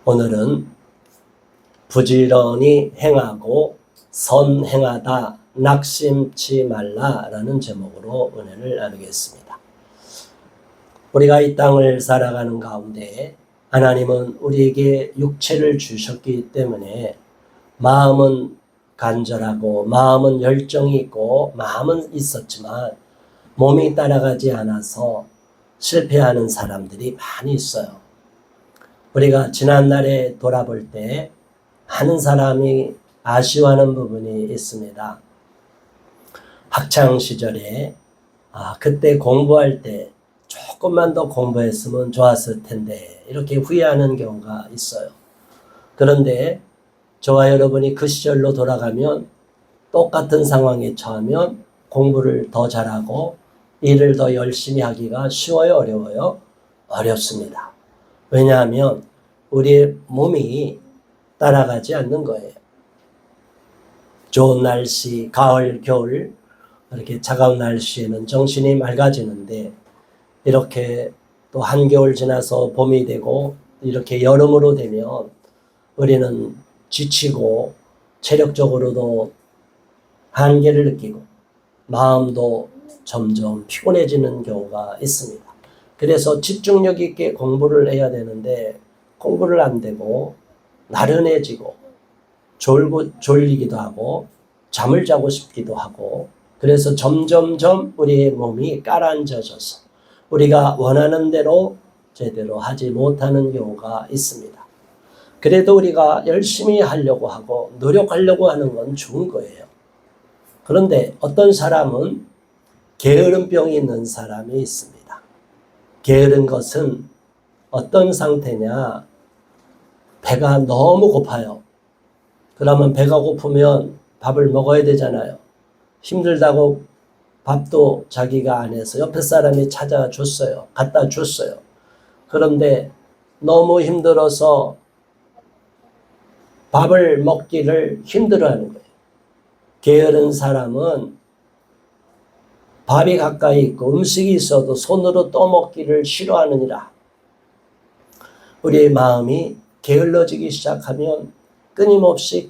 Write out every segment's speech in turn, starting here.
오늘은 부지런히 행하고 선행하다 낙심치 말라라는 제목으로 은혜를 나누겠습니다. 우리가 이 땅을 살아가는 가운데 하나님은 우리에게 육체를 주셨기 때문에 마음은 간절하고 마음은 열정이 있고 마음은 있었지만 몸이 따라가지 않아서 실패하는 사람들이 많이 있어요. 우리가 지난날에 돌아볼 때 많은 사람이 아쉬워하는 부분이 있습니다. 학창시절에 그때 공부할 때 조금만 더 공부했으면 좋았을 텐데 이렇게 후회하는 경우가 있어요. 그런데 저와 여러분이 그 시절로 돌아가면 똑같은 상황에 처하면 공부를 더 잘하고 일을 더 열심히 하기가 쉬워요, 어려워요? 어렵습니다. 왜냐하면 우리의 몸이 따라가지 않는 거예요. 좋은 날씨, 가을, 겨울 이렇게 차가운 날씨에는 정신이 맑아지는데 이렇게 또 한겨울 지나서 봄이 되고 이렇게 여름으로 되면 우리는 지치고 체력적으로도 한계를 느끼고 마음도 점점 피곤해지는 경우가 있습니다. 그래서 집중력 있게 공부를 해야 되는데 공부를 안 되고 나른해지고 졸리기도 하고 잠을 자고 싶기도 하고 그래서 점점점 우리의 몸이 가라앉아져서 우리가 원하는 대로 제대로 하지 못하는 경우가 있습니다. 그래도 우리가 열심히 하려고 하고 노력하려고 하는 건 좋은 거예요. 그런데 어떤 사람은 게으름병이 있는 사람이 있습니다. 게으른 것은 어떤 상태냐? 배가 너무 고파요. 그러면 배가 고프면 밥을 먹어야 되잖아요. 힘들다고 밥도 자기가 안 해서 옆에 사람이 찾아줬어요. 갖다 줬어요. 그런데 너무 힘들어서 밥을 먹기를 힘들어하는 거예요. 게으른 사람은 밥이 가까이 있고 음식이 있어도 손으로 떠먹기를 싫어하느니라. 우리의 마음이 게을러지기 시작하면 끊임없이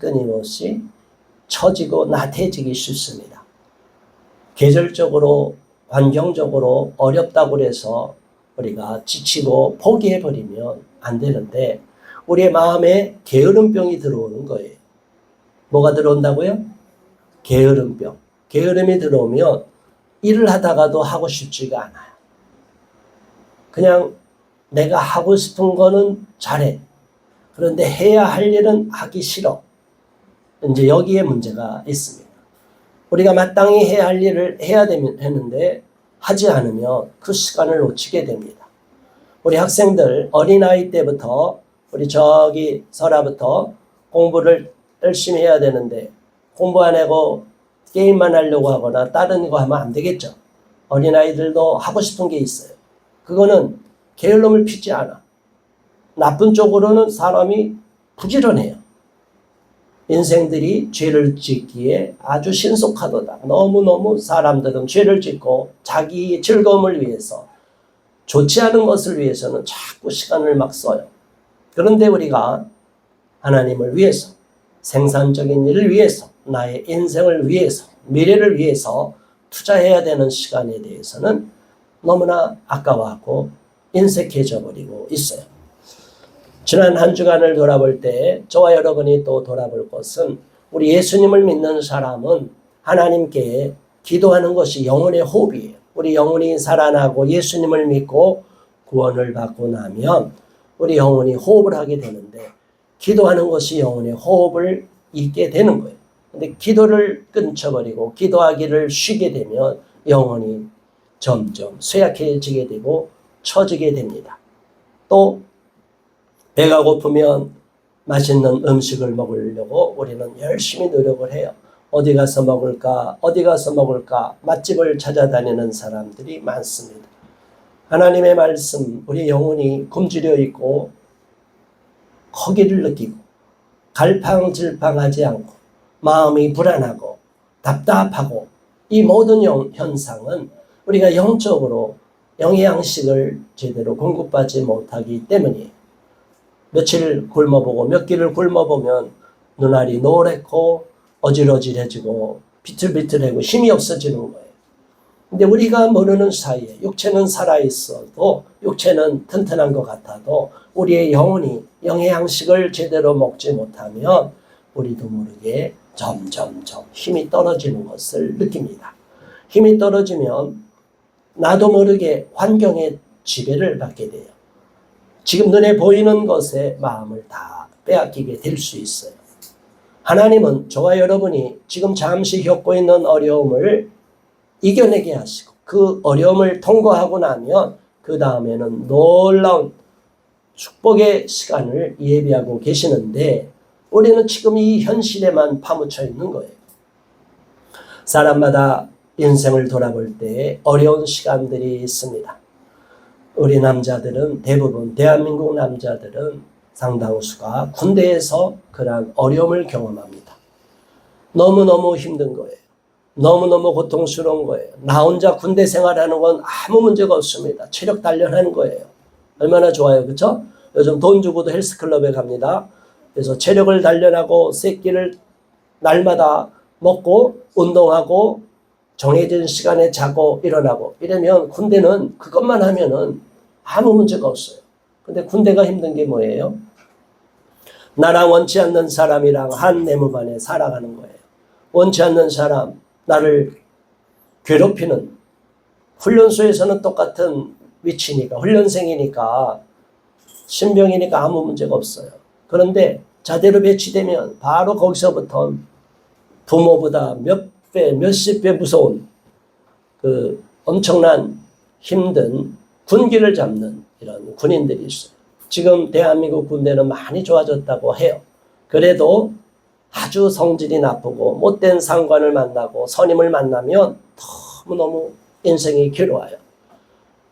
처지고 나태해지기 쉽습니다. 계절적으로 환경적으로 어렵다고 해서 우리가 지치고 포기해버리면 안 되는데 우리의 마음에 게으름병이 들어오는 거예요. 뭐가 들어온다고요? 게으름병. 게으름이 들어오면 일을 하다가도 하고 싶지가 않아요. 그냥 내가 하고 싶은 거는 잘해. 그런데 해야 할 일은 하기 싫어. 이제 여기에 문제가 있습니다. 우리가 마땅히 해야 할 일을 해야 되는데 하지 않으면 그 시간을 놓치게 됩니다. 우리 학생들 어린아이 때부터 우리 저기 설아부터 공부를 열심히 해야 되는데 공부 안 하고 게임만 하려고 하거나 다른 거 하면 안 되겠죠. 어린아이들도 하고 싶은 게 있어요. 그거는 게을름을 피지 않아. 나쁜 쪽으로는 사람이 부지런해요. 인생들이 죄를 짓기에 아주 신속하도다. 너무너무 사람들은 죄를 짓고 자기 즐거움을 위해서 좋지 않은 것을 위해서는 자꾸 시간을 막 써요. 그런데 우리가 하나님을 위해서 생산적인 일을 위해서 나의 인생을 위해서 미래를 위해서 투자해야 되는 시간에 대해서는 너무나 아까워하고 인색해져 버리고 있어요. 지난 한 주간을 돌아볼 때 저와 여러분이 또 돌아볼 것은 우리 예수님을 믿는 사람은 하나님께 기도하는 것이 영혼의 호흡이에요. 우리 영혼이 살아나고 예수님을 믿고 구원을 받고 나면 우리 영혼이 호흡을 하게 되는데 기도하는 것이 영혼의 호흡을 잇게 되는 거예요. 근데 기도를 끊쳐버리고 기도하기를 쉬게 되면 영혼이 점점 쇠약해지게 되고 처지게 됩니다. 또 배가 고프면 맛있는 음식을 먹으려고 우리는 열심히 노력을 해요. 어디 가서 먹을까? 맛집을 찾아다니는 사람들이 많습니다. 하나님의 말씀, 우리 영혼이 굶주려 있고 허기를 느끼고 갈팡질팡하지 않고 마음이 불안하고 답답하고 이 모든 현상은 우리가 영적으로 영양식을 제대로 공급받지 못하기 때문이에요. 며칠 굶어보고 몇 끼를 굶어보면 눈알이 노랗고 어질어질해지고 비틀비틀하고 힘이 없어지는 거예요. 근데 우리가 모르는 사이에 육체는 살아있어도 육체는 튼튼한 것 같아도 우리의 영혼이 영의 양식을 제대로 먹지 못하면 우리도 모르게 점점점 힘이 떨어지는 것을 느낍니다. 힘이 떨어지면 나도 모르게 환경의 지배를 받게 돼요. 지금 눈에 보이는 것에 마음을 다 빼앗기게 될 수 있어요. 하나님은 저와 여러분이 지금 잠시 겪고 있는 어려움을 이겨내게 하시고 그 어려움을 통과하고 나면 그 다음에는 놀라운 축복의 시간을 예비하고 계시는데 우리는 지금 이 현실에만 파묻혀 있는 거예요. 사람마다 인생을 돌아볼 때 어려운 시간들이 있습니다. 우리 남자들은 대부분 대한민국 남자들은 상당수가 군대에서 그러한 어려움을 경험합니다. 너무너무 힘든 거예요. 너무너무 고통스러운 거예요. 나 혼자 군대 생활하는 건 아무 문제가 없습니다. 체력 단련하는 거예요. 얼마나 좋아요. 그렇죠? 요즘 돈 주고도 헬스클럽에 갑니다. 그래서 체력을 단련하고 세 끼를 날마다 먹고 운동하고 정해진 시간에 자고 일어나고 이러면 군대는 그것만 하면은 아무 문제가 없어요. 근데 군대가 힘든 게 뭐예요? 나랑 원치 않는 사람이랑 한 내무 안에 살아가는 거예요. 원치 않는 사람, 나를 괴롭히는, 훈련소에서는 똑같은 위치니까 훈련생이니까 신병이니까 아무 문제가 없어요. 그런데 자대로 배치되면 바로 거기서부터 부모보다 몇 배, 몇십 배 무서운 그 엄청난 힘든 군기를 잡는 이런 군인들이 있어요. 지금 대한민국 군대는 많이 좋아졌다고 해요. 그래도 아주 성질이 나쁘고 못된 상관을 만나고 선임을 만나면 너무너무 인생이 괴로워요.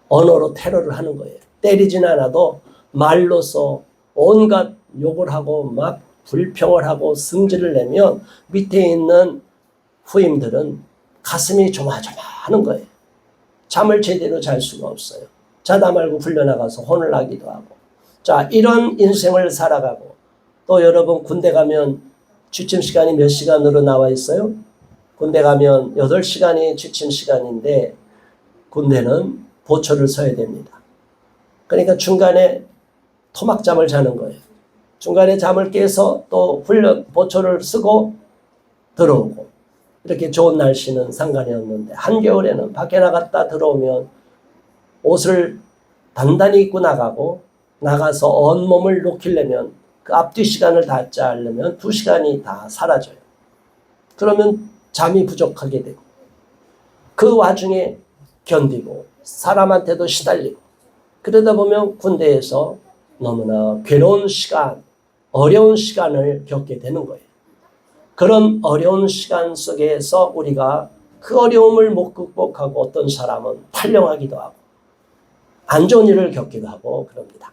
언어로 테러를 하는 거예요. 때리진 않아도 말로써 온갖 욕을 하고 막 불평을 하고 승질을 내면 밑에 있는 후임들은 가슴이 조마조마하는 거예요. 잠을 제대로 잘 수가 없어요. 자다 말고 불려나가서 혼을 나기도 하고. 자, 이런 인생을 살아가고 또 여러분 군대 가면 취침 시간이 몇 시간으로 나와 있어요? 군대 가면 8시간이 취침 시간인데 군대는 보초를 서야 됩니다. 그러니까 중간에 토막잠을 자는 거예요. 중간에 잠을 깨서 또 훈련 보초를 쓰고 들어오고 이렇게 좋은 날씨는 상관이 없는데 한겨울에는 밖에 나갔다 들어오면 옷을 단단히 입고 나가고 나가서 온몸을 녹이려면 그 앞뒤 시간을 다 짜려면 2시간이 다 사라져요. 그러면 잠이 부족하게 되고 그 와중에 견디고 사람한테도 시달리고 그러다 보면 군대에서 너무나 괴로운 시간, 어려운 시간을 겪게 되는 거예요. 그런 어려운 시간 속에서 우리가 그 어려움을 못 극복하고 어떤 사람은 탈영하기도 하고 안 좋은 일을 겪기도 하고 그럽니다.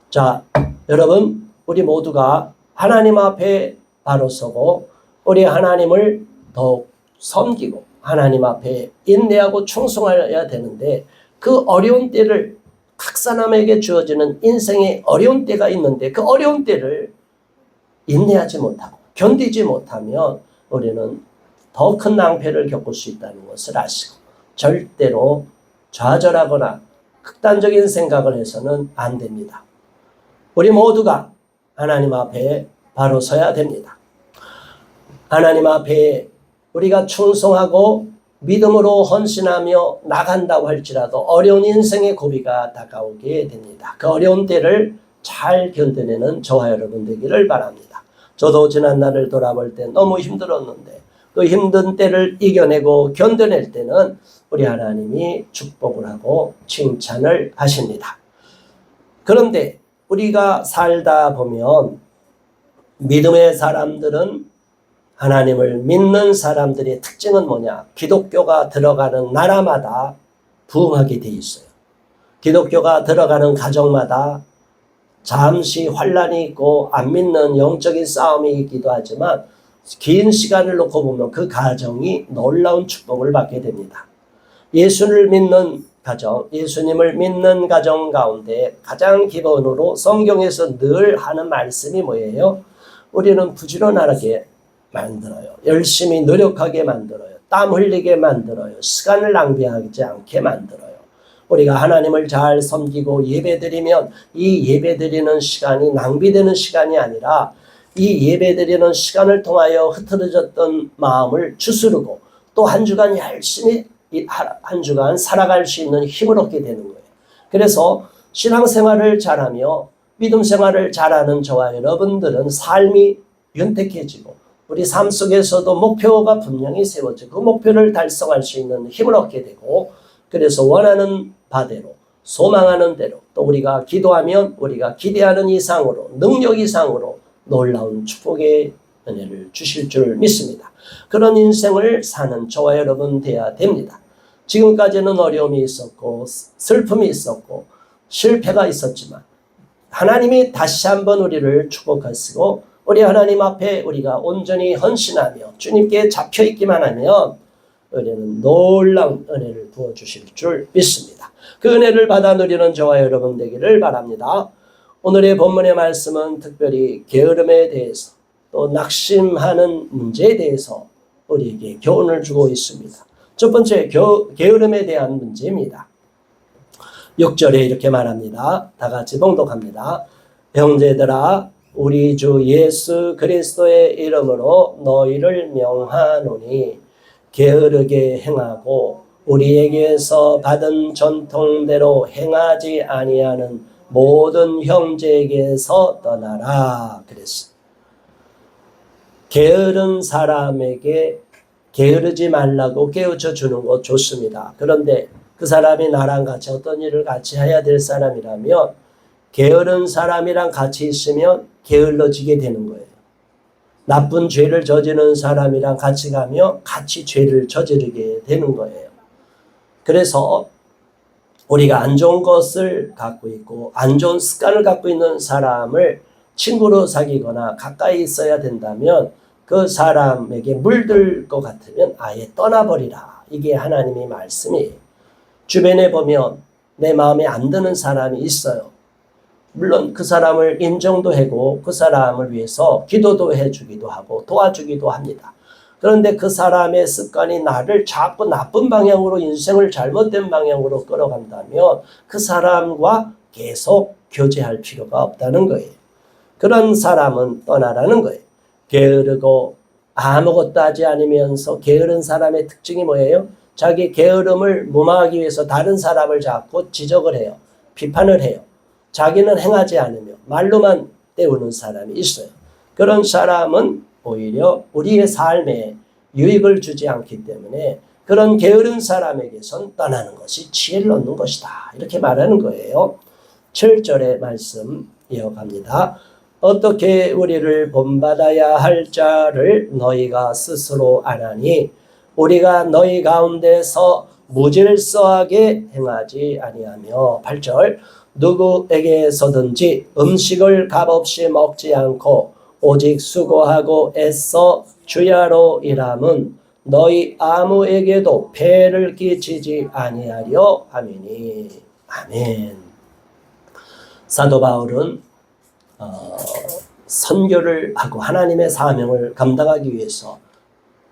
자, 여러분 우리 모두가 하나님 앞에 바로 서고 우리 하나님을 더욱 섬기고 하나님 앞에 인내하고 충성해야 되는데 그 어려운 때를 각 사람에게 주어지는 인생의 어려운 때가 있는데 그 어려운 때를 인내하지 못하고 견디지 못하면 우리는 더 큰 낭패를 겪을 수 있다는 것을 아시고 절대로 좌절하거나 극단적인 생각을 해서는 안 됩니다. 우리 모두가 하나님 앞에 바로 서야 됩니다. 하나님 앞에 우리가 충성하고 믿음으로 헌신하며 나간다고 할지라도 어려운 인생의 고비가 다가오게 됩니다. 그 어려운 때를 잘 견뎌내는 저와 여러분 되기를 바랍니다. 저도 지난 날을 돌아볼 때 너무 힘들었는데 그 힘든 때를 이겨내고 견뎌낼 때는 우리 하나님이 축복을 하고 칭찬을 하십니다. 그런데 우리가 살다 보면 믿음의 사람들은 하나님을 믿는 사람들의 특징은 뭐냐? 기독교가 들어가는 나라마다 부흥하게 돼 있어요. 기독교가 들어가는 가정마다 잠시 환란이 있고 안 믿는 영적인 싸움이 있기도 하지만 긴 시간을 놓고 보면 그 가정이 놀라운 축복을 받게 됩니다. 예수를 믿는 가정, 예수님을 믿는 가정 가운데 가장 기본으로 성경에서 늘 하는 말씀이 뭐예요? 우리는 부지런하게 만들어요. 열심히 노력하게 만들어요. 땀 흘리게 만들어요. 시간을 낭비하지 않게 만들어요. 우리가 하나님을 잘 섬기고 예배드리면 이 예배드리는 시간이 낭비되는 시간이 아니라 이 예배드리는 시간을 통하여 흐트러졌던 마음을 주스르고 또 한 주간 열심히 한 주간 살아갈 수 있는 힘을 얻게 되는 거예요. 그래서 신앙생활을 잘하며 믿음 생활을 잘하는 저와 여러분들은 삶이 윤택해지고 우리 삶 속에서도 목표가 분명히 세워지고 그 목표를 달성할 수 있는 힘을 얻게 되고 그래서 원하는 바대로 소망하는 대로 또 우리가 기도하면 우리가 기대하는 이상으로 능력 이상으로 놀라운 축복의 은혜를 주실 줄 믿습니다. 그런 인생을 사는 저와 여러분 되어야 됩니다. 지금까지는 어려움이 있었고 슬픔이 있었고 실패가 있었지만 하나님이 다시 한번 우리를 축복하시고 우리 하나님 앞에 우리가 온전히 헌신하며 주님께 잡혀있기만 하면 은혜는 놀라운 은혜를 부어주실 줄 믿습니다. 그 은혜를 받아 누리는 저와 여러분 되기를 바랍니다. 오늘의 본문의 말씀은 특별히 게으름에 대해서 또 낙심하는 문제에 대해서 우리에게 교훈을 주고 있습니다. 첫 번째 게으름에 대한 문제입니다. 6절에 이렇게 말합니다. 다 같이 봉독합니다. 형제들아 우리 주 예수 그리스도의 이름으로 너희를 명하노니 게으르게 행하고 우리에게서 받은 전통대로 행하지 아니하는 모든 형제에게서 떠나라 그랬습니다. 게으른 사람에게 게으르지 말라고 깨우쳐 주는 것 좋습니다. 그런데 그 사람이 나랑 같이 어떤 일을 같이 해야 될 사람이라면 게으른 사람이랑 같이 있으면 게을러지게 되는 거예요. 나쁜 죄를 저지르는 사람이랑 같이 가면 같이 죄를 저지르게 되는 거예요. 그래서 우리가 안 좋은 것을 갖고 있고 안 좋은 습관을 갖고 있는 사람을 친구로 사귀거나 가까이 있어야 된다면 그 사람에게 물들 것 같으면 아예 떠나버리라. 이게 하나님의 말씀이에요. 주변에 보면 내 마음에 안 드는 사람이 있어요. 물론 그 사람을 인정도 하고 그 사람을 위해서 기도도 해주기도 하고 도와주기도 합니다. 그런데 그 사람의 습관이 나를 자꾸 나쁜 방향으로 인생을 잘못된 방향으로 끌어간다면 그 사람과 계속 교제할 필요가 없다는 거예요. 그런 사람은 떠나라는 거예요. 게으르고 아무것도 하지 않으면서 게으른 사람의 특징이 뭐예요? 자기 게으름을 무마하기 위해서 다른 사람을 자꾸 지적을 해요. 비판을 해요. 자기는 행하지 않으며 말로만 때우는 사람이 있어요. 그런 사람은 오히려 우리의 삶에 유익을 주지 않기 때문에 그런 게으른 사람에게선 떠나는 것이 지혜를 얻는 것이다. 이렇게 말하는 거예요. 7절의 말씀 이어갑니다. 어떻게 우리를 본받아야 할 자를 너희가 스스로 아나니 우리가 너희 가운데서 무질서하게 행하지 아니하며 8절 누구에게서든지 음식을 값없이 먹지 않고 오직 수고하고 애써 주야로 일함은 너희 아무에게도 폐를 끼치지 아니하려 함이니. 아멘. 사도 바울은 선교를 하고 하나님의 사명을 감당하기 위해서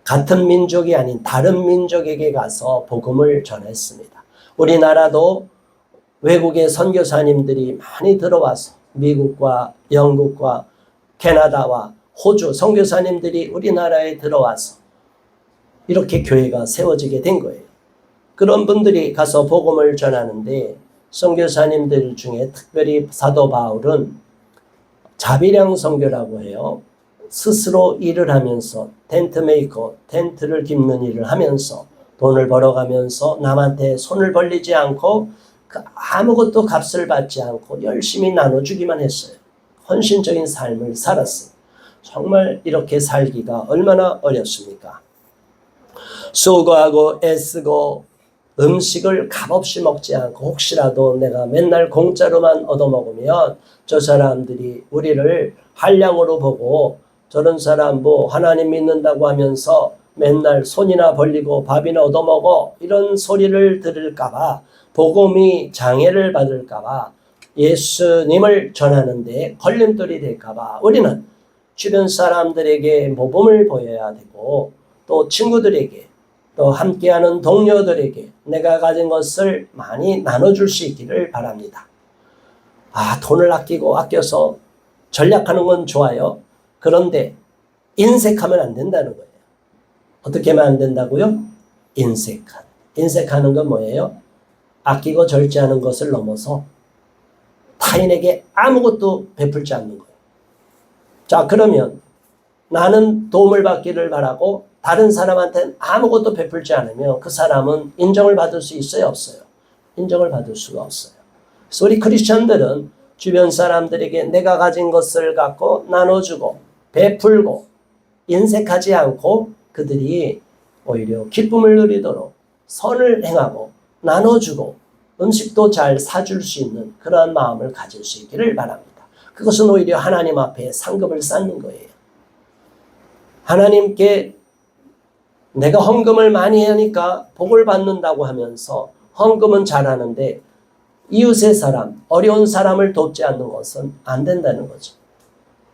같은 민족이 아닌 다른 민족에게 가서 복음을 전했습니다. 우리나라도 외국의 선교사님들이 많이 들어와서 미국과 영국과 캐나다와 호주 선교사님들이 우리나라에 들어와서 이렇게 교회가 세워지게 된 거예요. 그런 분들이 가서 복음을 전하는데 선교사님들 중에 특별히 사도 바울은 자비량 선교라고 해요. 스스로 일을 하면서 텐트 메이커, 텐트를 깁는 일을 하면서 돈을 벌어가면서 남한테 손을 벌리지 않고 아무것도 값을 받지 않고 열심히 나눠주기만 했어요. 헌신적인 삶을 살았어요. 정말 이렇게 살기가 얼마나 어렵습니까? 수고하고 애쓰고 음식을 값없이 먹지 않고 혹시라도 내가 맨날 공짜로만 얻어먹으면 저 사람들이 우리를 한량으로 보고 저런 사람 뭐 하나님 믿는다고 하면서 맨날 손이나 벌리고 밥이나 얻어먹어 이런 소리를 들을까 봐 복음이 장애를 받을까봐 예수님을 전하는데 걸림돌이 될까봐 우리는 주변 사람들에게 모범을 보여야 되고 또 친구들에게 또 함께하는 동료들에게 내가 가진 것을 많이 나눠줄 수 있기를 바랍니다. 돈을 아끼고 아껴서 전략하는 건 좋아요. 그런데 인색하면 안 된다는 거예요. 어떻게 하면 안 된다고요? 인색하는 건 뭐예요? 아끼고 절제하는 것을 넘어서 타인에게 아무것도 베풀지 않는 거예요. 자, 그러면 나는 도움을 받기를 바라고 다른 사람한테는 아무것도 베풀지 않으면 그 사람은 인정을 받을 수 있어요? 없어요? 인정을 받을 수가 없어요. 그래서 우리 크리스천들은 주변 사람들에게 내가 가진 것을 갖고 나눠주고 베풀고 인색하지 않고 그들이 오히려 기쁨을 누리도록 선을 행하고 나눠주고 음식도 잘 사줄 수 있는 그러한 마음을 가질 수 있기를 바랍니다. 그것은 오히려 하나님 앞에 상급을 쌓는 거예요. 하나님께 내가 헌금을 많이 하니까 복을 받는다고 하면서 헌금은 잘하는데 이웃의 사람, 어려운 사람을 돕지 않는 것은 안 된다는 거죠.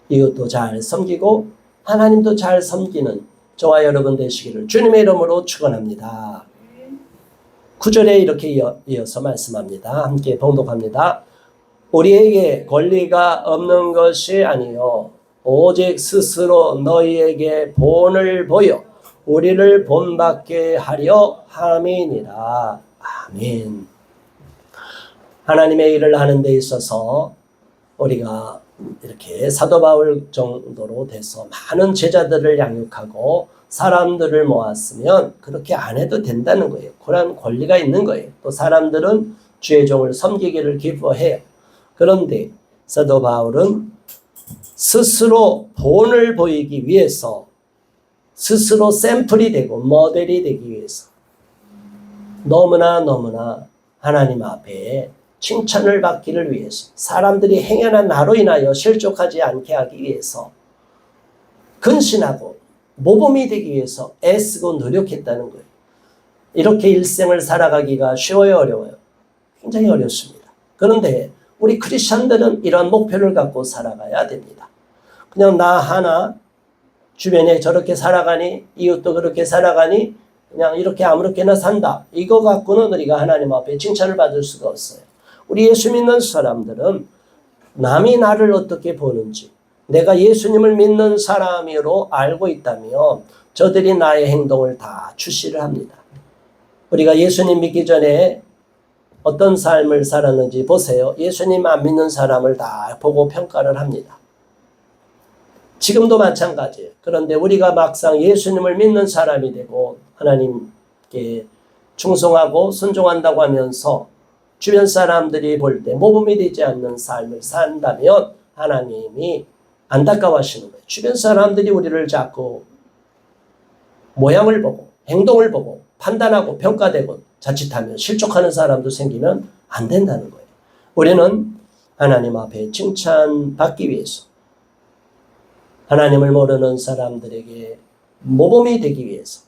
이웃도 잘 섬기고 하나님도 잘 섬기는 저와 여러분 되시기를 주님의 이름으로 축원합니다. 9절에 이렇게 이어서 말씀합니다. 함께 봉독합니다. 우리에게 권리가 없는 것이 아니요 오직 스스로 너희에게 본을 보여 우리를 본받게 하려 함이니라. 아멘. 하나님의 일을 하는 데 있어서 우리가 이렇게 사도 바울 정도로 돼서 많은 제자들을 양육하고 사람들을 모았으면 그렇게 안 해도 된다는 거예요. 그런 권리가 있는 거예요. 또 사람들은 주의 종을 섬기기를 기뻐해요. 그런데 사도 바울은 스스로 본을 보이기 위해서 스스로 샘플이 되고 모델이 되기 위해서 너무나 하나님 앞에 칭찬을 받기를 위해서 사람들이 행여나 나로 인하여 실족하지 않게 하기 위해서 근신하고 모범이 되기 위해서 애쓰고 노력했다는 거예요. 이렇게 일생을 살아가기가 쉬워요, 어려워요? 굉장히 어렵습니다. 그런데 우리 크리스천들은 이런 목표를 갖고 살아가야 됩니다. 그냥 나 하나 주변에 저렇게 살아가니 이웃도 그렇게 살아가니 그냥 이렇게 아무렇게나 산다. 이거 갖고는 우리가 하나님 앞에 칭찬을 받을 수가 없어요. 우리 예수 믿는 사람들은 남이 나를 어떻게 보는지 내가 예수님을 믿는 사람으로 알고 있다면 저들이 나의 행동을 다 주시를 합니다. 우리가 예수님 믿기 전에 어떤 삶을 살았는지 보세요. 예수님 안 믿는 사람을 다 보고 평가를 합니다. 지금도 마찬가지예요. 그런데 우리가 막상 예수님을 믿는 사람이 되고 하나님께 충성하고 순종한다고 하면서 주변 사람들이 볼 때 모범이 되지 않는 삶을 산다면 하나님이 안타까워하시는 거예요. 주변 사람들이 우리를 자꾸 모양을 보고 행동을 보고 판단하고 평가되고 자칫하면 실족하는 사람도 생기면 안 된다는 거예요. 우리는 하나님 앞에 칭찬받기 위해서 하나님을 모르는 사람들에게 모범이 되기 위해서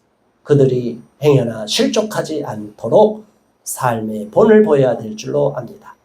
그들이 행여나 실족하지 않도록 삶의 본을 보여야 될 줄로 압니다.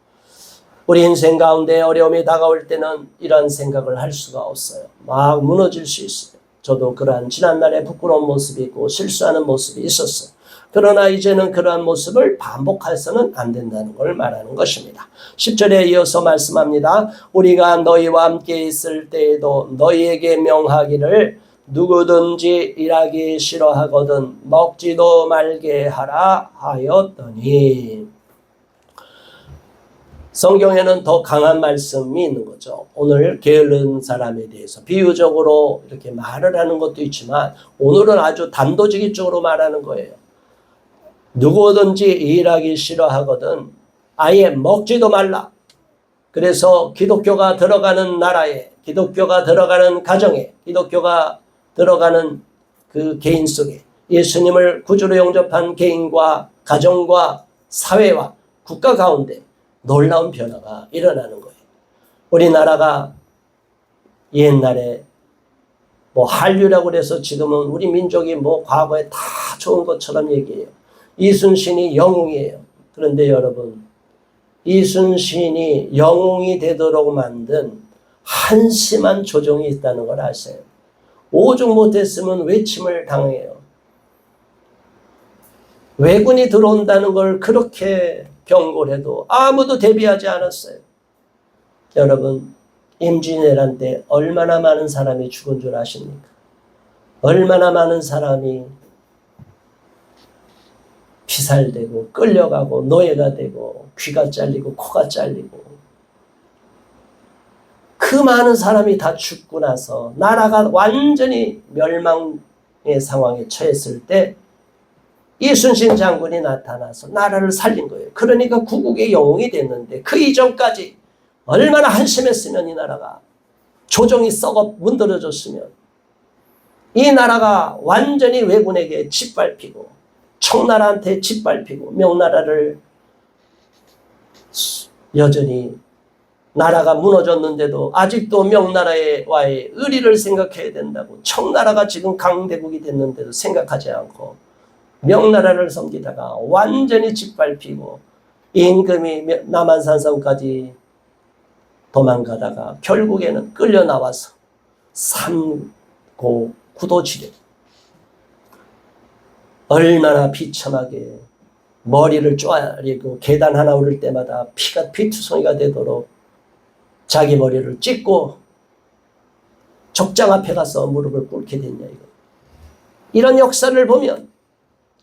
우리 인생 가운데 어려움이 다가올 때는 이런 생각을 할 수가 없어요. 막 무너질 수 있어요. 저도 그러한 지난날에 부끄러운 모습이 있고 실수하는 모습이 있었어요. 그러나 이제는 그러한 모습을 반복해서는 안 된다는 걸 말하는 것입니다. 10절에 이어서 말씀합니다. 우리가 너희와 함께 있을 때에도 너희에게 명하기를 누구든지 일하기 싫어하거든 먹지도 말게 하라 하였더니. 성경에는 더 강한 말씀이 있는 거죠. 오늘 게으른 사람에 대해서 비유적으로 이렇게 말을 하는 것도 있지만 오늘은 아주 단도직입적으로 말하는 거예요. 누구든지 일하기 싫어하거든 아예 먹지도 말라. 그래서 기독교가 들어가는 나라에, 기독교가 들어가는 가정에, 기독교가 들어가는 그 개인 속에 예수님을 구주로 영접한 개인과 가정과 사회와 국가 가운데 놀라운 변화가 일어나는 거예요. 우리나라가 옛날에 한류라고 그래서 지금은 우리 민족이 과거에 다 좋은 것처럼 얘기해요. 이순신이 영웅이에요. 그런데 여러분, 이순신이 영웅이 되도록 만든 한심한 조정이 있다는 걸 아세요? 오죽 못했으면 외침을 당해요. 왜군이 들어온다는 걸 그렇게 경고를 해도 아무도 대비하지 않았어요. 여러분, 임진왜란 때 얼마나 많은 사람이 죽은 줄 아십니까? 얼마나 많은 사람이 피살되고 끌려가고 노예가 되고 귀가 잘리고 코가 잘리고, 그 많은 사람이 다 죽고 나서 나라가 완전히 멸망의 상황에 처했을 때 이순신 장군이 나타나서 나라를 살린 거예요. 그러니까 구국의 영웅이 됐는데, 그 이전까지 얼마나 한심했으면, 이 나라가 조정이 썩어 문드러졌으면 이 나라가 완전히 왜군에게 짓밟히고 청나라한테 짓밟히고, 명나라를 여전히 나라가 무너졌는데도 아직도 명나라와의 의리를 생각해야 된다고, 청나라가 지금 강대국이 됐는데도 생각하지 않고 명나라를 섬기다가 완전히 짓밟히고 임금이 남한산성까지 도망가다가 결국에는 끌려 나와서 삼고 구도지려, 얼마나 비참하게 머리를 쪼아리고 계단 하나 오를 때마다 피가 피투성이가 되도록 자기 머리를 찢고 족장 앞에 가서 무릎을 꿇게 됐냐, 이거. 이런 역사를 보면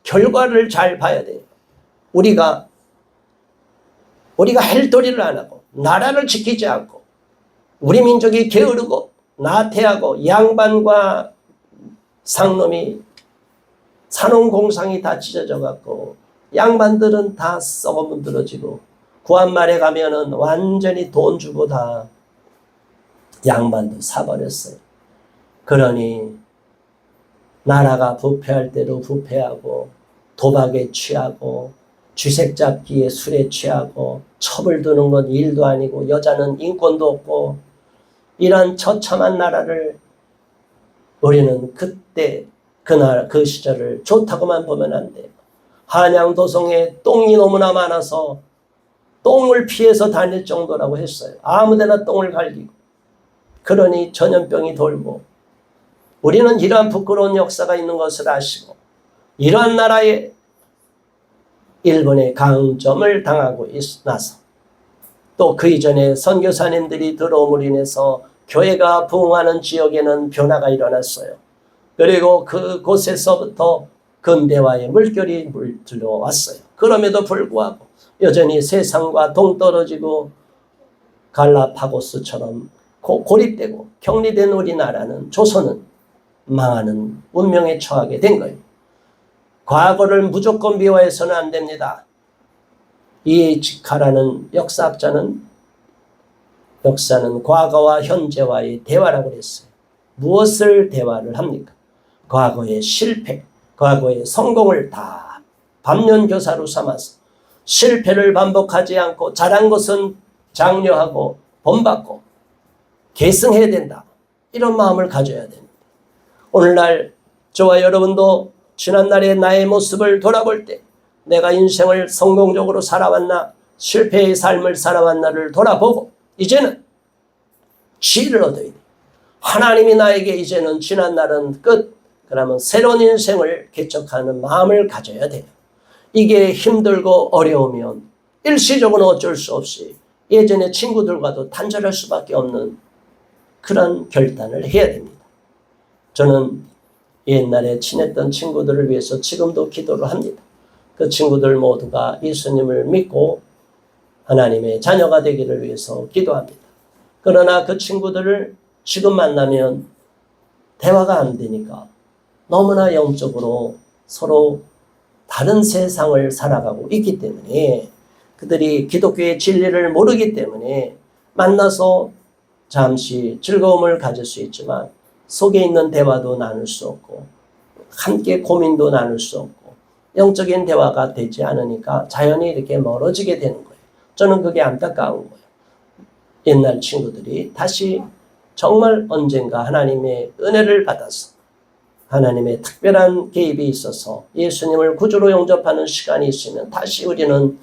결과를 잘 봐야 돼요. 우리가 헬도리를 안 하고 나라를 지키지 않고 우리 민족이 게으르고 나태하고 양반과 상놈이 산업공상이 다 찢어져 갖고 양반들은 다 썩어 문드러지고, 구한말에 가면은 완전히 돈 주고 다 양반도 사버렸어요. 그러니 나라가 부패할 대로 부패하고 도박에 취하고 쥐색 잡기에 술에 취하고 첩을 두는 건 일도 아니고 여자는 인권도 없고, 이런 처참한 나라를 우리는 그때 그날 그 시절을 좋다고만 보면 안 돼요. 한양 도성에 똥이 너무나 많아서 똥을 피해서 다닐 정도라고 했어요. 아무데나 똥을 갈기고. 그러니 전염병이 돌고, 우리는 이러한 부끄러운 역사가 있는 것을 아시고 이러한 나라에 일본의 강점을 당하고 나서 또 그 이전에 선교사님들이 들어옴으로 인해서 교회가 부흥하는 지역에는 변화가 일어났어요. 그리고 그곳에서부터 근대화의 물결이 들어왔어요. 그럼에도 불구하고 여전히 세상과 동떨어지고 갈라파고스처럼 고립되고 격리된 우리나라는, 조선은 망하는 운명에 처하게 된 거예요. 과거를 무조건 미화해서는 안 됩니다. 이에이치 카라는 역사학자는 역사는 과거와 현재와의 대화라고 그랬어요. 무엇을 대화를 합니까? 과거의 실패, 과거의 성공을 다 반면교사로 삼아서 실패를 반복하지 않고 잘한 것은 장려하고 본받고 계승해야 된다, 이런 마음을 가져야 됩니다. 오늘날 저와 여러분도 지난날의 나의 모습을 돌아볼 때 내가 인생을 성공적으로 살아왔나 실패의 삶을 살아왔나를 돌아보고 이제는 지혜를 얻어야 돼. 하나님이 나에게 이제는 지난날은 끝, 그러면 새로운 인생을 개척하는 마음을 가져야 돼요. 이게 힘들고 어려우면 일시적으로 어쩔 수 없이 예전에 친구들과도 단절할 수밖에 없는 그런 결단을 해야 됩니다. 저는 옛날에 친했던 친구들을 위해서 지금도 기도를 합니다. 그 친구들 모두가 예수님을 믿고 하나님의 자녀가 되기를 위해서 기도합니다. 그러나 그 친구들을 지금 만나면 대화가 안 되니까 너무나 영적으로 서로 다른 세상을 살아가고 있기 때문에, 그들이 기독교의 진리를 모르기 때문에 만나서 잠시 즐거움을 가질 수 있지만 속에 있는 대화도 나눌 수 없고 함께 고민도 나눌 수 없고 영적인 대화가 되지 않으니까 자연히 이렇게 멀어지게 되는 거예요. 저는 그게 안타까운 거예요. 옛날 친구들이 다시 정말 언젠가 하나님의 은혜를 받아서 하나님의 특별한 개입이 있어서 예수님을 구주로 영접하는 시간이 있으면 다시 우리는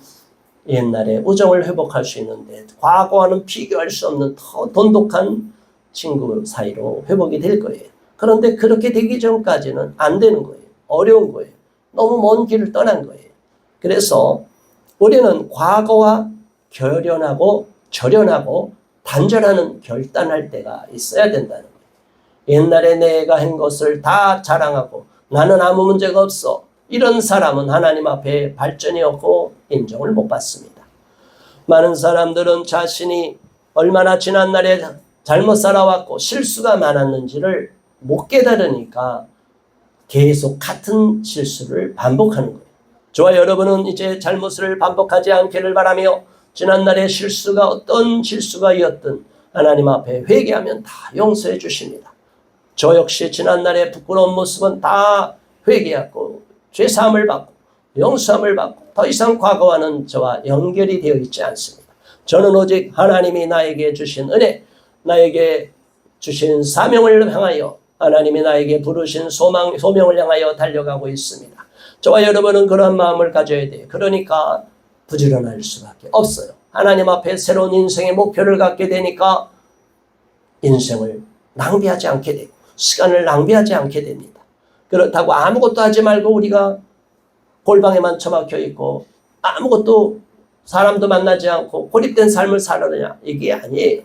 옛날에 우정을 회복할 수 있는데 과거와는 비교할 수 없는 더 돈독한 친구 사이로 회복이 될 거예요. 그런데 그렇게 되기 전까지는 안 되는 거예요. 어려운 거예요. 너무 먼 길을 떠난 거예요. 그래서 우리는 과거와 결연하고 절연하고 단절하는 결단할 때가 있어야 된다는 거예요. 옛날에 내가 한 것을 다 자랑하고 나는 아무 문제가 없어. 이런 사람은 하나님 앞에 발전이 없고 인정을 못 받습니다. 많은 사람들은 자신이 얼마나 지난날에 잘못 살아왔고 실수가 많았는지를 못 깨달으니까 계속 같은 실수를 반복하는 거예요. 저와 여러분은 이제 잘못을 반복하지 않기를 바라며 지난날의 실수가 어떤 실수가였든 하나님 앞에 회개하면 다 용서해 주십니다. 저 역시 지난날의 부끄러운 모습은 다 회개하고 죄사함을 받고 용서함을 받고 더 이상 과거와는 저와 연결이 되어 있지 않습니다. 저는 오직 하나님이 나에게 주신 은혜, 나에게 주신 사명을 향하여 하나님이 나에게 부르신 소명을 향하여 달려가고 있습니다. 저와 여러분은 그런 마음을 가져야 돼요. 그러니까 부지런할 수밖에 없어요. 하나님 앞에 새로운 인생의 목표를 갖게 되니까 인생을 낭비하지 않게 되고 시간을 낭비하지 않게 됩니다. 그렇다고 아무것도 하지 말고 우리가 골방에만 처박혀 있고 아무것도 사람도 만나지 않고 고립된 삶을 살느냐, 이게 아니에요.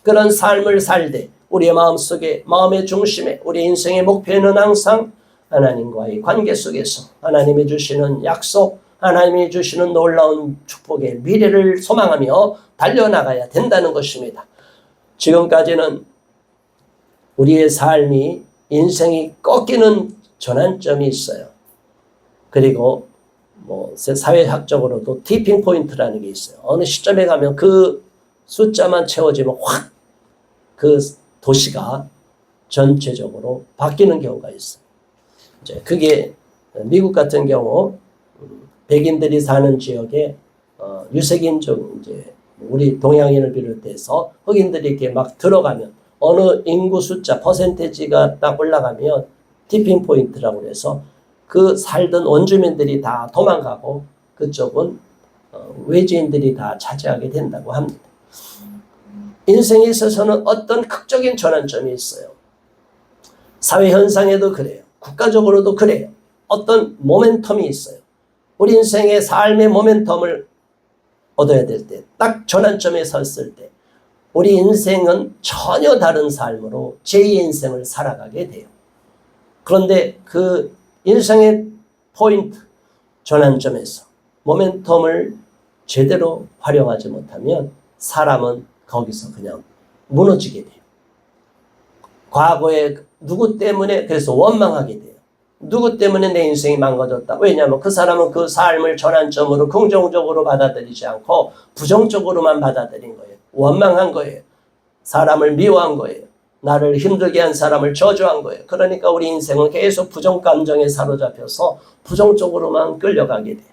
그런 삶을 살되 우리의 마음속에, 마음의 중심에, 우리 인생의 목표에는 항상 하나님과의 관계 속에서 하나님이 주시는 약속, 하나님이 주시는 놀라운 축복의 미래를 소망하며 달려나가야 된다는 것입니다. 지금까지는 우리의 삶이, 인생이 꺾이는 전환점이 있어요. 그리고 사회학적으로도 티핑 포인트라는 게 있어요. 어느 시점에 가면 그 숫자만 채워지면 확 그 도시가 전체적으로 바뀌는 경우가 있어요. 이제 그게 미국 같은 경우 백인들이 사는 지역에 유색인종, 이제 우리 동양인을 비롯해서 흑인들이 이렇게 막 들어가면 어느 인구 숫자 퍼센테이지가 딱 올라가면 티핑 포인트라고 해서 그 살던 원주민들이 다 도망가고 그쪽은 외지인들이 다 차지하게 된다고 합니다. 인생에 있어서는 어떤 극적인 전환점이 있어요. 사회 현상에도 그래요. 국가적으로도 그래요. 어떤 모멘텀이 있어요. 우리 인생의 삶의 모멘텀을 얻어야 될 때, 딱 전환점에 섰을 때 우리 인생은 전혀 다른 삶으로 제2의 인생을 살아가게 돼요. 그런데 그 인생의 포인트, 전환점에서 모멘텀을 제대로 활용하지 못하면 사람은 거기서 그냥 무너지게 돼요. 과거에 누구 때문에 그래서 원망하게 돼요. 누구 때문에 내 인생이 망가졌다. 왜냐하면 그 사람은 그 삶을 전환점으로 긍정적으로 받아들이지 않고 부정적으로만 받아들인 거예요. 원망한 거예요. 사람을 미워한 거예요. 나를 힘들게 한 사람을 저주한 거예요. 그러니까 우리 인생은 계속 부정 감정에 사로잡혀서 부정적으로만 끌려가게 돼요.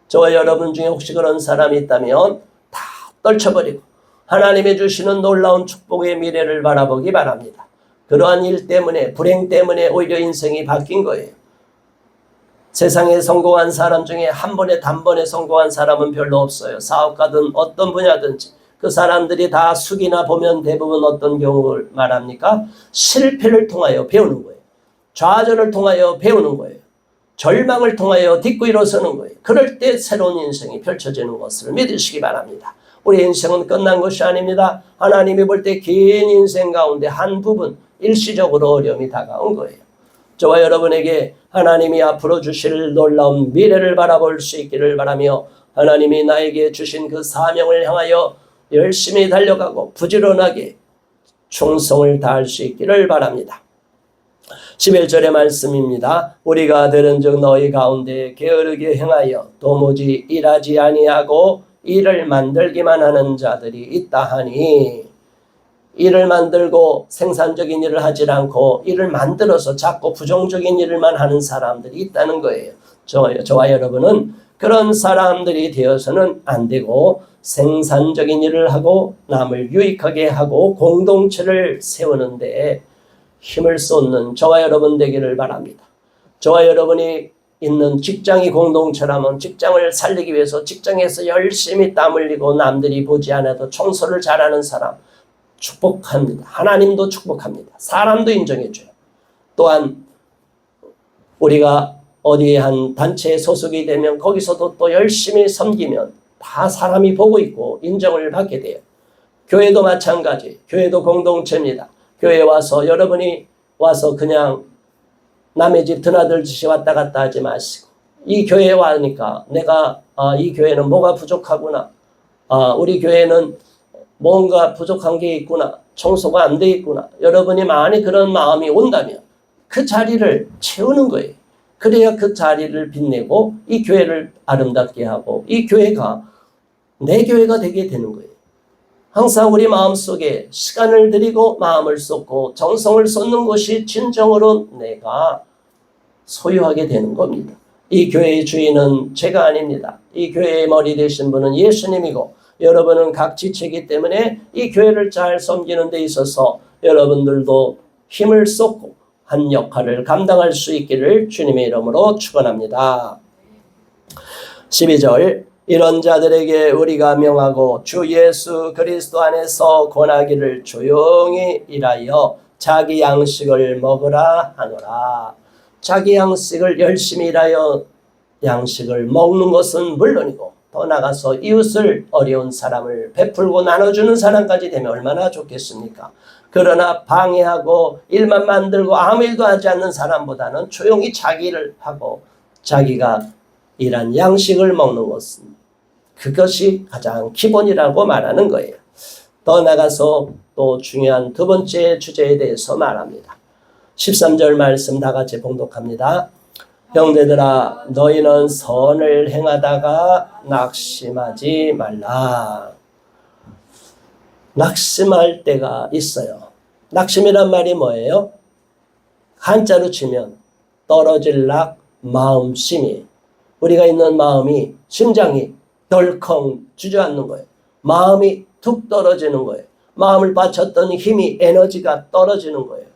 저와 여러분 중에 혹시 그런 사람이 있다면 다 떨쳐버리고 하나님이 주시는 놀라운 축복의 미래를 바라보기 바랍니다. 그러한 일 때문에, 불행 때문에 오히려 인생이 바뀐 거예요. 세상에 성공한 사람 중에 한 번에 단번에 성공한 사람은 별로 없어요. 사업가든 어떤 분야든지 그 사람들이 다 숙이나 보면 대부분 어떤 경우를 말합니까? 실패를 통하여 배우는 거예요. 좌절을 통하여 배우는 거예요. 절망을 통하여 딛고 일어서는 거예요. 그럴 때 새로운 인생이 펼쳐지는 것을 믿으시기 바랍니다. 우리 인생은 끝난 것이 아닙니다. 하나님이 볼 때 긴 인생 가운데 한 부분 일시적으로 어려움이 다가온 거예요. 저와 여러분에게 하나님이 앞으로 주실 놀라운 미래를 바라볼 수 있기를 바라며 하나님이 나에게 주신 그 사명을 향하여 열심히 달려가고 부지런하게 충성을 다할 수 있기를 바랍니다. 11절의 말씀입니다. 우리가 들은즉 너희 가운데 게으르게 행하여 도무지 일하지 아니하고 일을 만들기만 하는 자들이 있다 하니, 일을 만들고 생산적인 일을 하지 않고 일을 만들어서 자꾸 부정적인 일을만 하는 사람들이 있다는 거예요. 저와 여러분은 그런 사람들이 되어서는 안 되고 생산적인 일을 하고 남을 유익하게 하고 공동체를 세우는데 힘을 쏟는 저와 여러분 되기를 바랍니다. 저와 여러분이 있는 직장이 공동체라면 직장을 살리기 위해서 직장에서 열심히 땀 흘리고 남들이 보지 않아도 청소를 잘하는 사람 축복합니다. 하나님도 축복합니다. 사람도 인정해줘요. 또한 우리가 어디에 한 단체에 소속이 되면 거기서도 또 열심히 섬기면 다 사람이 보고 있고 인정을 받게 돼요. 교회도 마찬가지. 교회도 공동체입니다. 교회에 와서 여러분이 와서 그냥 남의 집 드나들듯이 왔다 갔다 하지 마시고 이 교회에 와니까 내가 이 교회는 뭐가 부족하구나. 우리 교회는 뭔가 부족한 게 있구나. 청소가 안 돼 있구나. 여러분이 많이 그런 마음이 온다면 그 자리를 채우는 거예요. 그래야 그 자리를 빛내고 이 교회를 아름답게 하고 이 교회가 내 교회가 되게 되는 거예요. 항상 우리 마음속에 시간을 들이고 마음을 쏟고 정성을 쏟는 것이 진정으로 내가 소유하게 되는 겁니다. 이 교회의 주인은 제가 아닙니다. 이 교회의 머리 되신 분은 예수님이고 여러분은 각 지체이기 때문에 이 교회를 잘 섬기는 데 있어서 여러분들도 힘을 쏟고 한 역할을 감당할 수 있기를 주님의 이름으로 축원합니다. 12절 이런 자들에게 우리가 명하고 주 예수 그리스도 안에서 권하기를 조용히 일하여 자기 양식을 먹으라 하노라. 자기 양식을 열심히 일하여 양식을 먹는 것은 물론이고 더 나가서 이웃을 어려운 사람을 베풀고 나눠주는 사람까지 되면 얼마나 좋겠습니까? 그러나 방해하고 일만 만들고 아무 일도 하지 않는 사람보다는 조용히 자기를 하고 자기가 일한 양식을 먹는 것은 그것이 가장 기본이라고 말하는 거예요. 더 나가서 또 중요한 두 번째 주제에 대해서 말합니다. 13절 말씀 다 같이 봉독합니다. 형제들아 너희는 선을 행하다가 낙심하지 말라. 낙심할 때가 있어요. 낙심이란 말이 뭐예요? 한자로 치면 떨어질 낙 마음심이 우리가 있는 마음이 심장이 덜컹 주저앉는 거예요. 마음이 툭 떨어지는 거예요. 마음을 바쳤던 힘이 에너지가 떨어지는 거예요.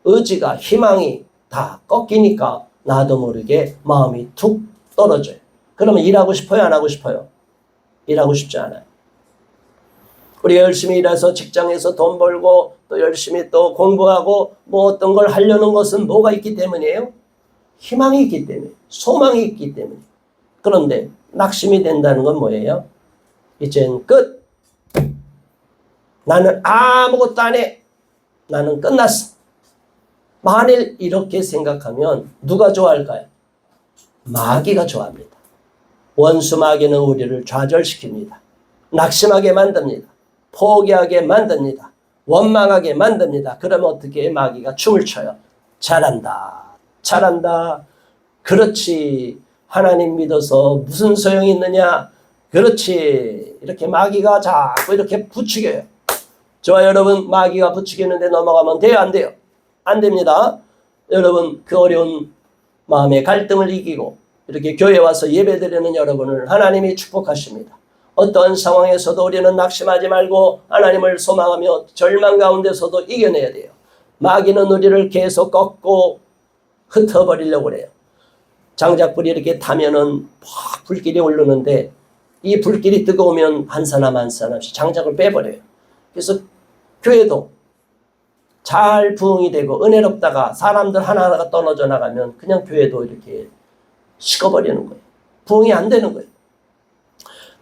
의지가 희망이 다 꺾이니까 나도 모르게 마음이 툭 떨어져요. 그러면 일하고 싶어요? 안 하고 싶어요? 일하고 싶지 않아요. 우리가 열심히 일해서 직장에서 돈 벌고 또 열심히 또 공부하고 뭐 어떤 걸 하려는 것은 뭐가 있기 때문이에요? 희망이 있기 때문에, 소망이 있기 때문에. 그런데 낙심이 된다는 건 뭐예요? 이젠 끝. 나는 아무것도 안 해. 나는 끝났어. 만일 이렇게 생각하면 누가 좋아할까요? 마귀가 좋아합니다. 원수 마귀는 우리를 좌절시킵니다. 낙심하게 만듭니다. 포기하게 만듭니다. 원망하게 만듭니다. 그러면 어떻게 마귀가 춤을 춰요? 잘한다. 잘한다. 그렇지. 하나님 믿어서 무슨 소용이 있느냐? 그렇지. 이렇게 마귀가 자꾸 이렇게 부추겨요. 저와 여러분 마귀가 부추기는데 넘어가면 돼요? 안 돼요? 안 됩니다. 여러분 그 어려운 마음의 갈등을 이기고 이렇게 교회에 와서 예배드리는 여러분을 하나님이 축복하십니다. 어떠한 상황에서도 우리는 낙심하지 말고 하나님을 소망하며 절망 가운데서도 이겨내야 돼요. 마귀는 우리를 계속 꺾고 흩어버리려고 그래요. 장작불이 이렇게 타면은 막 불길이 오르는데 이 불길이 뜨거우면 한 사람 한 사람씩 장작을 빼버려요. 그래서 교회도 잘 부흥이 되고 은혜롭다가 사람들 하나하나가 떨어져 나가면 그냥 교회도 이렇게 식어버리는 거예요. 부흥이 안 되는 거예요.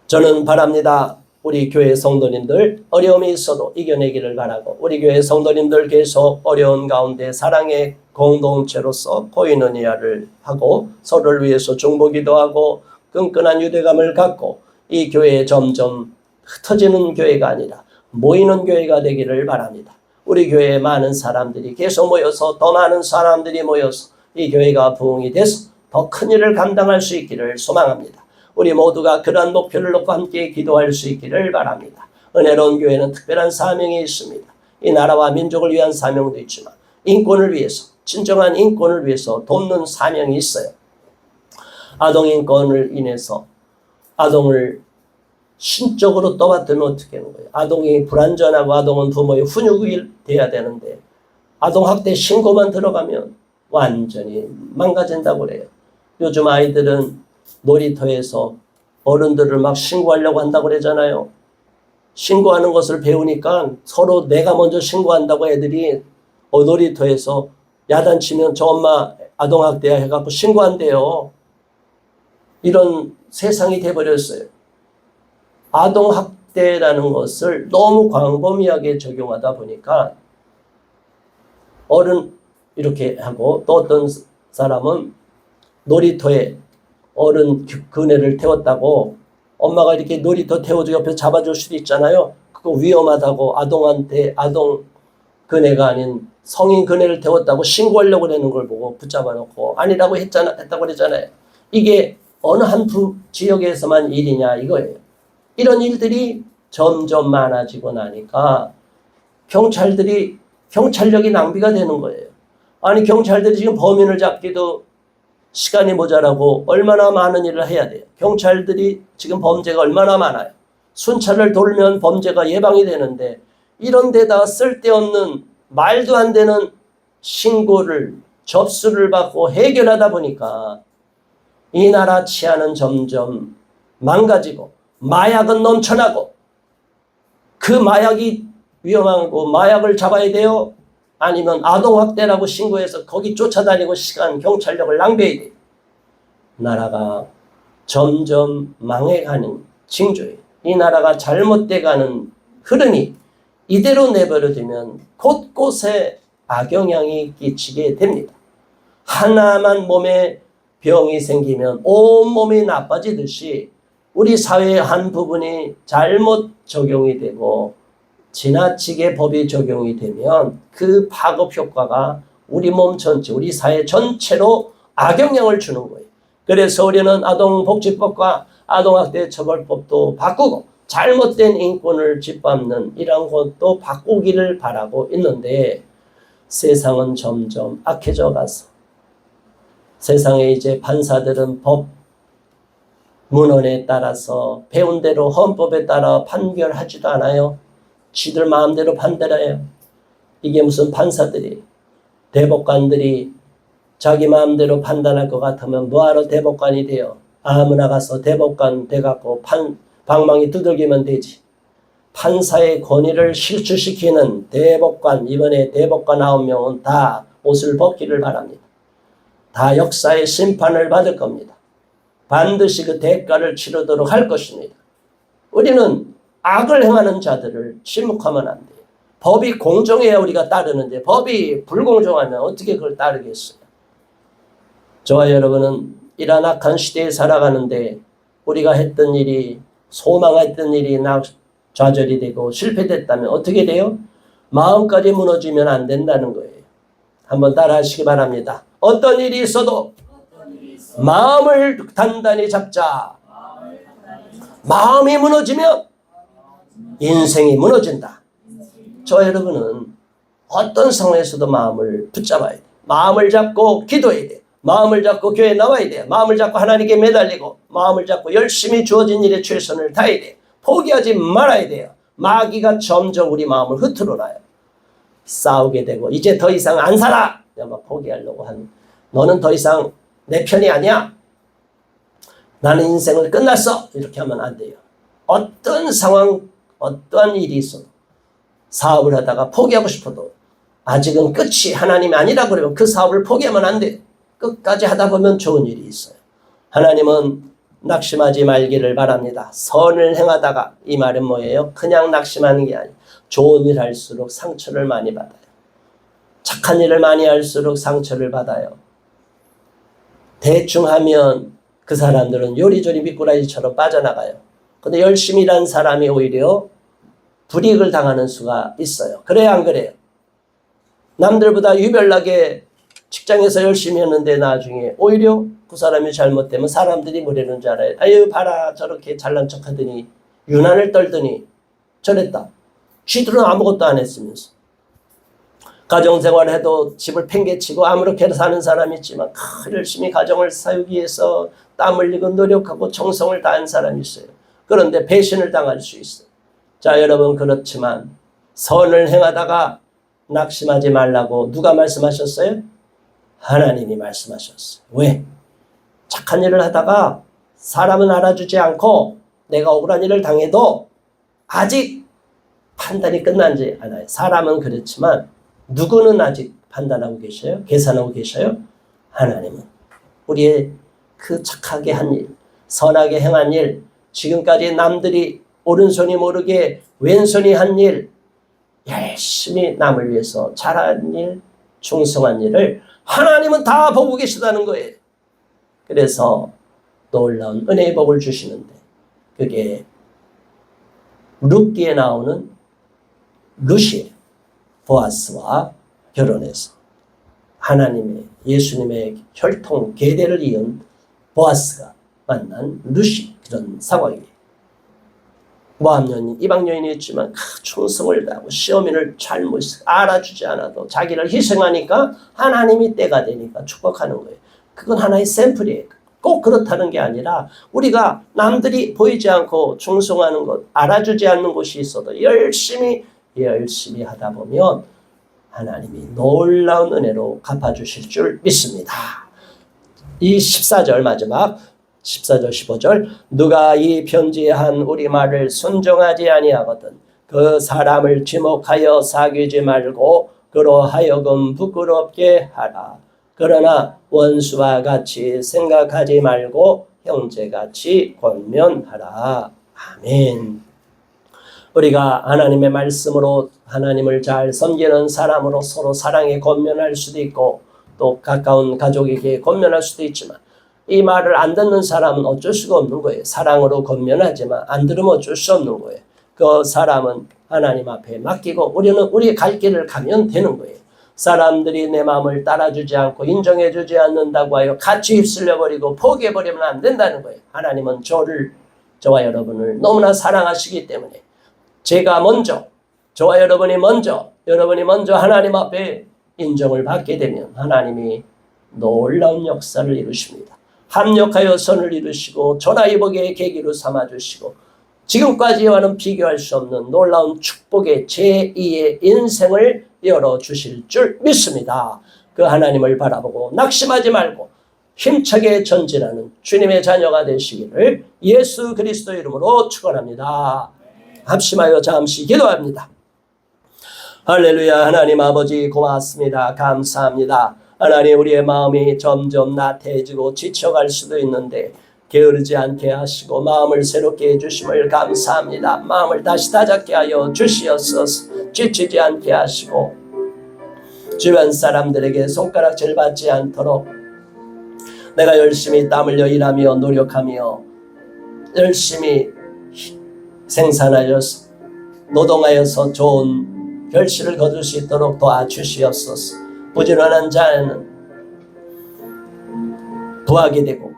저는 바랍니다. 우리 교회 성도님들 어려움이 있어도 이겨내기를 바라고 우리 교회 성도님들 계속 어려운 가운데 사랑의 공동체로서 코이노니아를 하고 서로를 위해서 중보기도 하고 끈끈한 유대감을 갖고 이 교회에 점점 흩어지는 교회가 아니라 모이는 교회가 되기를 바랍니다. 우리 교회에 많은 사람들이 계속 모여서 더 많은 사람들이 모여서 이 교회가 부흥이 돼서 더 큰 일을 감당할 수 있기를 소망합니다. 우리 모두가 그러한 목표를 놓고 함께 기도할 수 있기를 바랍니다. 은혜로운 교회는 특별한 사명이 있습니다. 이 나라와 민족을 위한 사명도 있지만 인권을 위해서 진정한 인권을 위해서 돕는 사명이 있어요. 아동인권을 인해서 아동을 신적으로 떠받들면 어떻게 하는 거예요? 아동이 불완전하고 아동은 부모의 훈육이 돼야 되는데 아동학대 신고만 들어가면 완전히 망가진다고 그래요. 요즘 아이들은 놀이터에서 어른들을 막 신고하려고 한다고 그러잖아요. 신고하는 것을 배우니까 서로 내가 먼저 신고한다고 애들이 놀이터에서 야단치면 저 엄마 아동학대야 해갖고 신고한대요. 이런 세상이 돼버렸어요. 아동학대라는 것을 너무 광범위하게 적용하다 보니까 어른 이렇게 하고, 또 어떤 사람은 놀이터에 어른 그네를 태웠다고 엄마가 이렇게 놀이터 태워주고 옆에 잡아줄 수도 있잖아요. 그거 위험하다고 아동 그네가 아닌 성인 그네를 태웠다고 신고하려고 하는 걸 보고 붙잡아 놓고 아니라고 했다고 그랬잖아요. 이게 어느 한 지역에서만 일이냐 이거예요. 이런 일들이 점점 많아지고 나니까 경찰력이 낭비가 되는 거예요. 아니 경찰들이 지금 범인을 잡기도 시간이 모자라고 얼마나 많은 일을 해야 돼요. 경찰들이 지금 범죄가 얼마나 많아요. 순찰을 돌면 범죄가 예방이 되는데 이런 데다가 쓸데없는 말도 안 되는 신고를 접수를 받고 해결하다 보니까 이 나라 치안은 점점 망가지고 마약은 넘쳐나고, 그 마약이 위험하고 마약을 잡아야 돼요? 아니면 아동학대라고 신고해서 거기 쫓아다니고 시간 경찰력을 낭비해야 돼요? 나라가 점점 망해가는 징조예요. 이 나라가 잘못돼가는 흐름이 이대로 내버려두면 곳곳에 악영향이 끼치게 됩니다. 하나만 몸에 병이 생기면 온몸이 나빠지듯이 우리 사회의 한 부분이 잘못 적용이 되고 지나치게 법이 적용이 되면 그 파급 효과가 우리 몸 전체, 우리 사회 전체로 악영향을 주는 거예요. 그래서 우리는 아동복지법과 아동학대 처벌법도 바꾸고 잘못된 인권을 짓밟는 이런 것도 바꾸기를 바라고 있는데, 세상은 점점 악해져 가서 세상에 이제 판사들은 법 문헌에 따라서 배운 대로 헌법에 따라 판결하지도 않아요. 지들 마음대로 판단해요. 이게 무슨 판사들이, 대법관들이 자기 마음대로 판단할 것 같으면 뭐하러 대법관이 돼요? 아무나 가서 대법관 돼갖고 방망이 두들기면 되지. 판사의 권위를 실추시키는 대법관, 이번에 대법관 9명은 다 옷을 벗기를 바랍니다. 다 역사의 심판을 받을 겁니다. 반드시 그 대가를 치르도록 할 것입니다. 우리는 악을 행하는 자들을 침묵하면 안 돼요. 법이 공정해야 우리가 따르는데 법이 불공정하면 어떻게 그걸 따르겠어요? 저와 여러분은 이러한 악한 시대에 살아가는데 우리가 했던 일이, 소망했던 일이 좌절이 되고 실패됐다면 어떻게 돼요? 마음까지 무너지면 안 된다는 거예요. 한번 따라 하시기 바랍니다. 어떤 일이 있어도 마음을 단단히 잡자. 마음이 무너지면 인생이 무너진다. 저 여러분은 어떤 상황에서도 마음을 붙잡아야 돼. 마음을 잡고 기도해야 돼. 마음을 잡고 교회에 나와야 돼. 마음을 잡고 하나님께 매달리고, 마음을 잡고 열심히 주어진 일에 최선을 다해야 돼. 포기하지 말아야 돼요. 마귀가 점점 우리 마음을 흐트러 놔요. 싸우게 되고 이제 더 이상 안 살아! 막 포기하려고 하는, 너는 더 이상 내 편이 아니야. 나는 인생을 끝났어. 이렇게 하면 안 돼요. 어떤 상황, 어떠한 일이 있어도, 사업을 하다가 포기하고 싶어도 아직은 끝이 하나님이 아니라 그러면 그 사업을 포기하면 안 돼요. 끝까지 하다 보면 좋은 일이 있어요. 하나님은 낙심하지 말기를 바랍니다. 선을 행하다가, 이 말은 뭐예요? 그냥 낙심하는 게 아니에요. 좋은 일 할수록 상처를 많이 받아요. 착한 일을 많이 할수록 상처를 받아요. 대충 하면 그 사람들은 요리조리 미꾸라지처럼 빠져나가요. 근데 열심히 일한 사람이 오히려 불이익을 당하는 수가 있어요. 그래요, 안 그래요? 남들보다 유별나게 직장에서 열심히 했는데 나중에 오히려 그 사람이 잘못되면 사람들이 뭐라는 줄 알아요? 아유, 봐라, 저렇게 잘난 척하더니, 유난을 떨더니 저랬다. 쥐들은 아무것도 안 했으면서. 가정생활해도 집을 팽개치고 아무렇게나 사는 사람이 있지만 열심히 가정을 살기 위해서 땀 흘리고 노력하고 정성을 다한 사람이 있어요. 그런데 배신을 당할 수 있어요. 자, 여러분, 그렇지만 선을 행하다가 낙심하지 말라고 누가 말씀하셨어요? 하나님이 말씀하셨어요. 왜? 착한 일을 하다가 사람은 알아주지 않고 내가 억울한 일을 당해도 아직 판단이 끝나지 않아요. 사람은 그렇지만 누구는 아직 판단하고 계셔요? 계산하고 계셔요? 하나님은 우리의 그 착하게 한 일, 선하게 행한 일, 지금까지 남들이 오른손이 모르게 왼손이 한 일, 열심히 남을 위해서 잘한 일, 충성한 일을 하나님은 다 보고 계시다는 거예요. 그래서 놀라운 은혜의 복을 주시는데 그게 룻기에 나오는 룻이 보아스와 결혼해서 하나님의 예수님의 혈통 계대를 이은 보아스가 만난 룻이 그런 상황이에요. 모압 여인, 이방 여인이었지만 충성을 다하고 시어민을 잘못 알아주지 않아도 자기를 희생하니까 하나님이 때가 되니까 축복하는 거예요. 그건 하나의 샘플이에요. 꼭 그렇다는 게 아니라 우리가 남들이 보이지 않고 충성하는 것, 알아주지 않는 곳이 있어도 열심히 하다 보면 하나님이 놀라운 은혜로 갚아주실 줄 믿습니다. 이 14절 마지막 14절 15절 누가 이 편지에 한 우리 말을 순종하지 아니하거든 그 사람을 지목하여 사귀지 말고 그로 하여금 부끄럽게 하라. 그러나 원수와 같이 생각하지 말고 형제같이 권면하라. 아멘. 우리가 하나님의 말씀으로 하나님을 잘 섬기는 사람으로 서로 사랑에 권면할 수도 있고 또 가까운 가족에게 권면할 수도 있지만 이 말을 안 듣는 사람은 어쩔 수가 없는 거예요. 사랑으로 권면하지만 안 들으면 어쩔 수 없는 거예요. 그 사람은 하나님 앞에 맡기고 우리는 우리의 갈 길을 가면 되는 거예요. 사람들이 내 마음을 따라주지 않고 인정해주지 않는다고 하여 같이 휩쓸려버리고 포기해버리면 안 된다는 거예요. 하나님은 저와 여러분을 너무나 사랑하시기 때문에 제가 먼저, 저와 여러분이 먼저 하나님 앞에 인정을 받게 되면 하나님이 놀라운 역사를 이루십니다. 합력하여 선을 이루시고 전화위복의 계기로 삼아주시고 지금까지와는 비교할 수 없는 놀라운 축복의 제2의 인생을 열어주실 줄 믿습니다. 그 하나님을 바라보고 낙심하지 말고 힘차게 전진하는 주님의 자녀가 되시기를 예수 그리스도 이름으로 축원합니다. 합심하여 잠시 기도합니다. 할렐루야. 하나님 아버지 고맙습니다. 감사합니다. 하나님 우리의 마음이 점점 나태해지고 지쳐갈 수도 있는데 게으르지 않게 하시고 마음을 새롭게 해주심을 감사합니다. 마음을 다시 다잡게 하여 주시옵소서. 지치지 않게 하시고 주변 사람들에게 손가락질 받지 않도록 내가 열심히 땀 흘려 일하며 노력하며 열심히 생산하여서 노동하여서 좋은 결실을 거둘 수 있도록 도와주시옵소서. 부지런한 자는 부하게 되고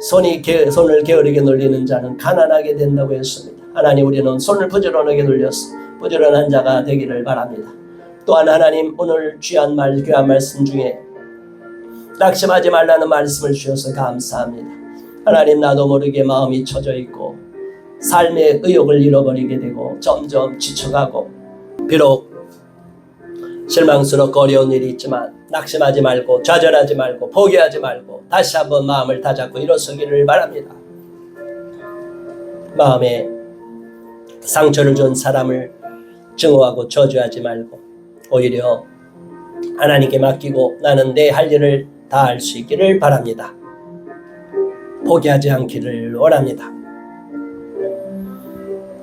손을 게으르게 놀리는 자는 가난하게 된다고 했습니다. 하나님 우리는 손을 부지런하게 놀려서 부지런한 자가 되기를 바랍니다. 또한 하나님 오늘 귀한 말씀 중에 낙심하지 말라는 말씀을 주셔서 감사합니다. 하나님 나도 모르게 마음이 처져 있고 삶의 의욕을 잃어버리게 되고 점점 지쳐가고 비록 실망스럽고 어려운 일이 있지만 낙심하지 말고 좌절하지 말고 포기하지 말고 다시 한번 마음을 다잡고 일어서기를 바랍니다. 마음에 상처를 준 사람을 증오하고 저주하지 말고 오히려 하나님께 맡기고 나는 내 할 일을 다 할 수 있기를 바랍니다. 포기하지 않기를 원합니다.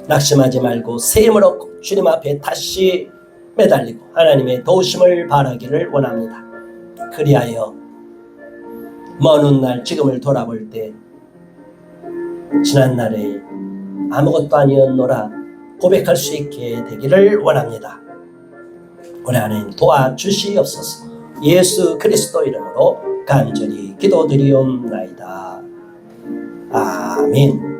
낙심하지 말고 새 힘을 얻고 주님 앞에 다시 매달리고 하나님의 도우심을 바라기를 원합니다. 그리하여 먼 훗날 지금을 돌아볼 때 지난날에 아무것도 아니었노라 고백할 수 있게 되기를 원합니다. 우리 하나님 도와주시옵소서. 예수 그리스도 이름으로 간절히 기도드리옵나이다. 아멘.